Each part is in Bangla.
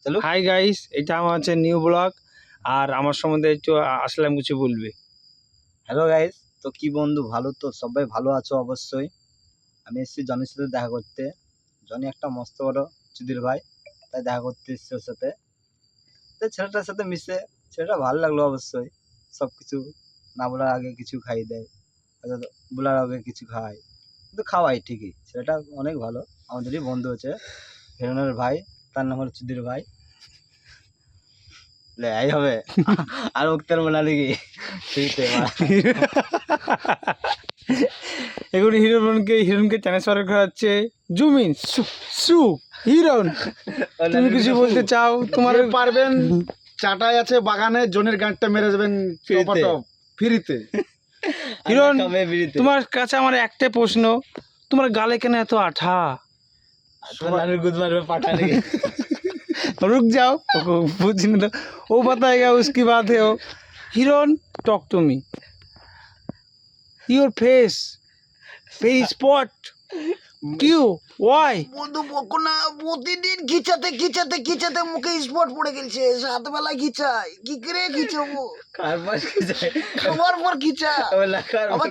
চলো। হাই গাইস, এটা আমার হচ্ছে নিউ ব্লগ। আর আমার সম্বন্ধে একটু আসলাম কিছু বলবে। হ্যালো গাইস, তো কি বন্ধু, ভালো তো? সবাই ভালো আছো অবশ্যই। আমি এসেছি জনির সাথে দেখা করতে। জনি একটা মস্ত বড় চুদির ভাই, তাই দেখা করতে এসেছি ওর সাথে। তো ছেলেটার সাথে মিশে ছেলেটা ভালো লাগলো অবশ্যই। সব কিছু না বলার আগে কিছু খাইয়ে দেয়, অর্থাৎ বলার আগে কিছু খাওয়াই, কিন্তু খাওয়াই ঠিকই। ছেলেটা অনেক ভালো, আমাদেরই বন্ধু হচ্ছে হিরণের ভাই, তার নাম হলো চুদির ভাই। এই হবে আর উত্তর বলা দেখি ফ্রিতে এখন হিরণকে ট্রান্সফার করা হচ্ছে জুমিন সু হিরণ। তুমি কিছু বলতে চাও? তোমার পারবেন চাটাই আছে বাগানে, জনের গাঁটটা মেরে যাবেন ফ্রিতে। হিরণ, তোমার কাছে আমার একটাই প্রশ্ন, তোমার গালে কেন এত আঠা? गुद मारवे पाठा नहीं रुक जाओ, पूछने दो, वो बताएगा, उसकी बात है वो। हिरन, talk to me, your face face spot, क्यों, व्हाई? বন্ধু বকো না, প্রতিদিন খিচাতে খিচাতে খিচাতে মুখে স্পট পড়ে গেছে। রাতবেলা খিচাই, কি করে খিচাবো? खारपास की जाए খাওয়ার পর খিচা, वाला खार আবার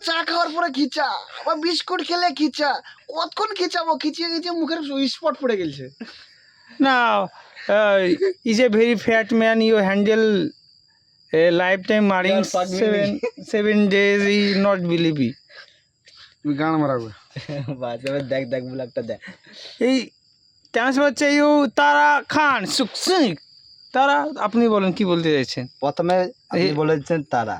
চা খাওয়ার পরে খিচা, আবার বিস্কুট খেলে খিচা। কতক্ষণ খিচাবো? খিচিয়ে খিচিয়ে মুখের স্পট পড়ে গেছে। Now, is a very fat man, you handle a lifetime marrying You're fucking 7 days, he not believe me. তুমি গান মারাবে। बात में देख देख बुलाता दे এই ট্রান্সফার হচ্ছে ইউ তারা খান সুকসিং। তারা, আপনি বলেন কি বলতে চাইছেন? প্রথমে আপনি বলেছেন তারা,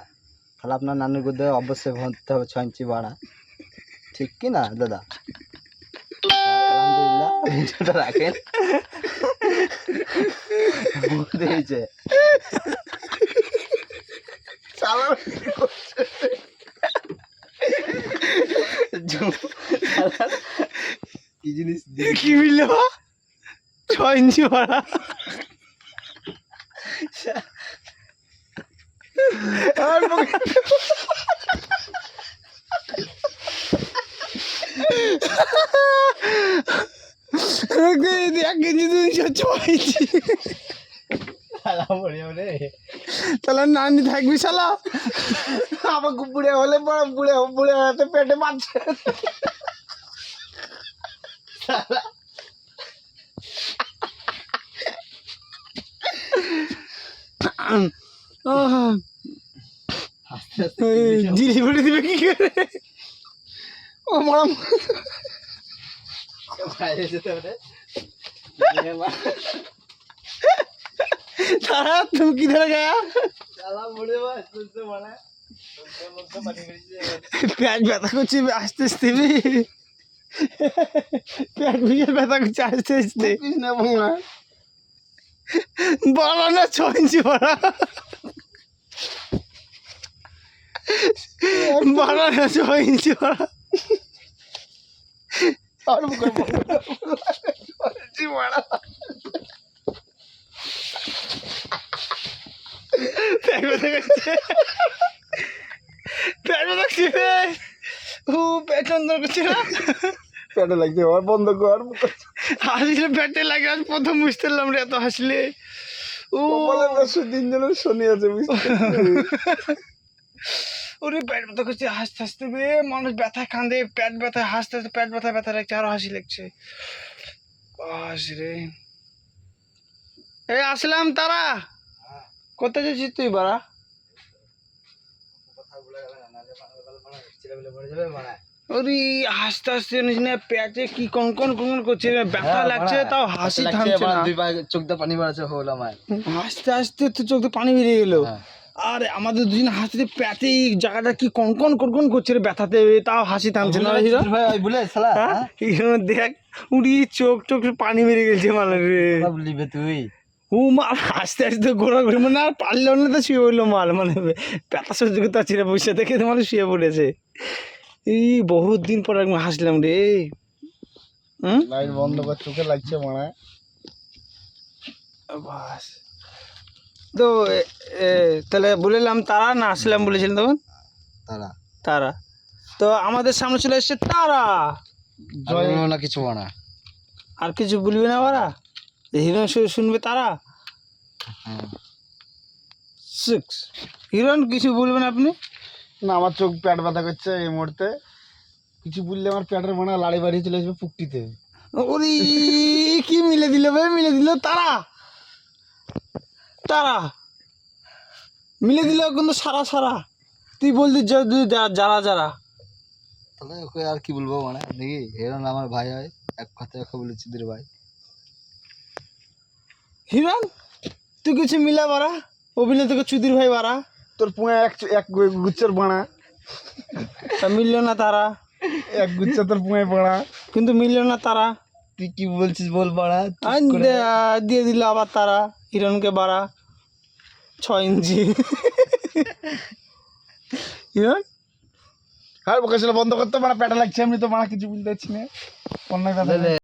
তাহলে আপনার নানুর গুদে অবশ্যই ভরতে হবে 6 ইঞ্চি বাড়া, ঠিক কি না দাদা? আলহামদুলিল্লাহ, ভিডিওটা রাখেন। বুঝতে হয়েছে কি জিনিস কি মিলল? 6 ইঞ্চি ভাড়া। তাহলে নানি থাকবি শালা। আমাকে বুড়ে হলে পরে বুড়ে হতে পেটে বাঁচছে। জিরি ফুটে দিবে কি করে? ও মারা তারা তুমি কি ধরে গেয়া? পেট ব্যথা করছে আস্তে আস্তে, পেট ভিজে ব্যথা করছে আস্তে আস্তে। বড় না 6 ইঞ্চি বড়া, বড় না 6 ইঞ্চি বড়া। পেট ব্যথা করছে, পেট ব্যথা করছে, পেট যন্ত্রণা করছে না? পেটে লাগছে, আর বন্ধ কর। হাসলে পেটে লাগে, আজ প্রথম বুঝতে পারলাম রে এত হাসলে। ও তিনজনের শনি আছে, ওরে পেট ব্যথা করছে হাসতে হাসতে বে, মানুষ ব্যথায় কাঁদে, পেট ব্যথায় হাসতে হাসতে পেট ব্যথা লাগছে, আরো হাসি লাগছে। হাসি রে। এই আসলাম, তারা কোথায় যাচ্ছিস তুই বাড়া? ওরে হাসতে হাসতে জানিস না পেটে কি কনকন কনকন করছে, ব্যথা লাগছে তাও হাসি থামছে না। চোখ দিয়ে পানি বেরোচ্ছে হলো আমার, হাসতে হাসতে তো চোখ দিয়ে পানি বেরিয়ে গেল। আর আমাদের দুদিন হাসতে পেটে এই জায়গাটা কি কনকন কনকন করছে রে ব্যথাতে, তাও হাসি থামছে না। হিরো বলে শালা দেখ, উড়ি চোখ চোখ পানি বেরিয়ে গেছে মানে রে। বলিবে তুই ও মাল হাসতে হাসতে ঘোরাঘুরি, মানে আর পারলেও না তো শুয়ে পড়লো মাল, মানে ব্যথা সহ্য করতে পারছি না, বসে দেখে তোমার শুয়ে পড়েছে। এই বহুত দিন পর একদম হাসলাম রে। লাইট বন্ধ কর, চোখে লাগছে মারা। বাস তো তাহলে বললাম তারা না আসলাম বলেছিলেন তখন? তারা তারা তো আমাদের সামনে চলে এসছে তারা। জয় না কিছু না, আর কিছু বলবি না ওরা? হিরণ শুনবে তারা। হ্যাঁ। 6 হিরণ কিছু বলবেন আপনি? না আমার চোখ পেট ব্যথা করছে এই মুহূর্তে, কিছু বললে আমার পেটের মনে হয় লাড়ি বাড়ি চলে আসবে পুকটিতে। ওরে কি মিলে দিল ভাই, মিলে দিল তারা, তারা মিলে দিল কিন্তু সারা সারা। তুই বলতি যারা যারা। তাহলে ওকে আর কি বলবো, মানে দেখি হিরণ আমার ভাই হয়, এক কথায় ওকে বলে চুদির ভাই। হিরণ তুই কিছু মিলা বাড়া, অভিনয় তোকে চুদির ভাই বাড়া। তোর পুঁয়ে এক গুচ্ছের বাড়া, তা মিলল না তারা, এক গুচ্ছ তোর পুঁয়ে বাড়া। কিন্তু মিলল না তারা। তুই কি বলছিস বল বাড়া। আর দিয়ে দিল আবার তারা হিরণকে বাড়া 6 ইঞ্চি। হিরণ আর ওকে বন্ধ করতে, মানে পেটে লাগছে, আমি তো মানে কিছু বলতে পারছি না, অন্যায় কথা।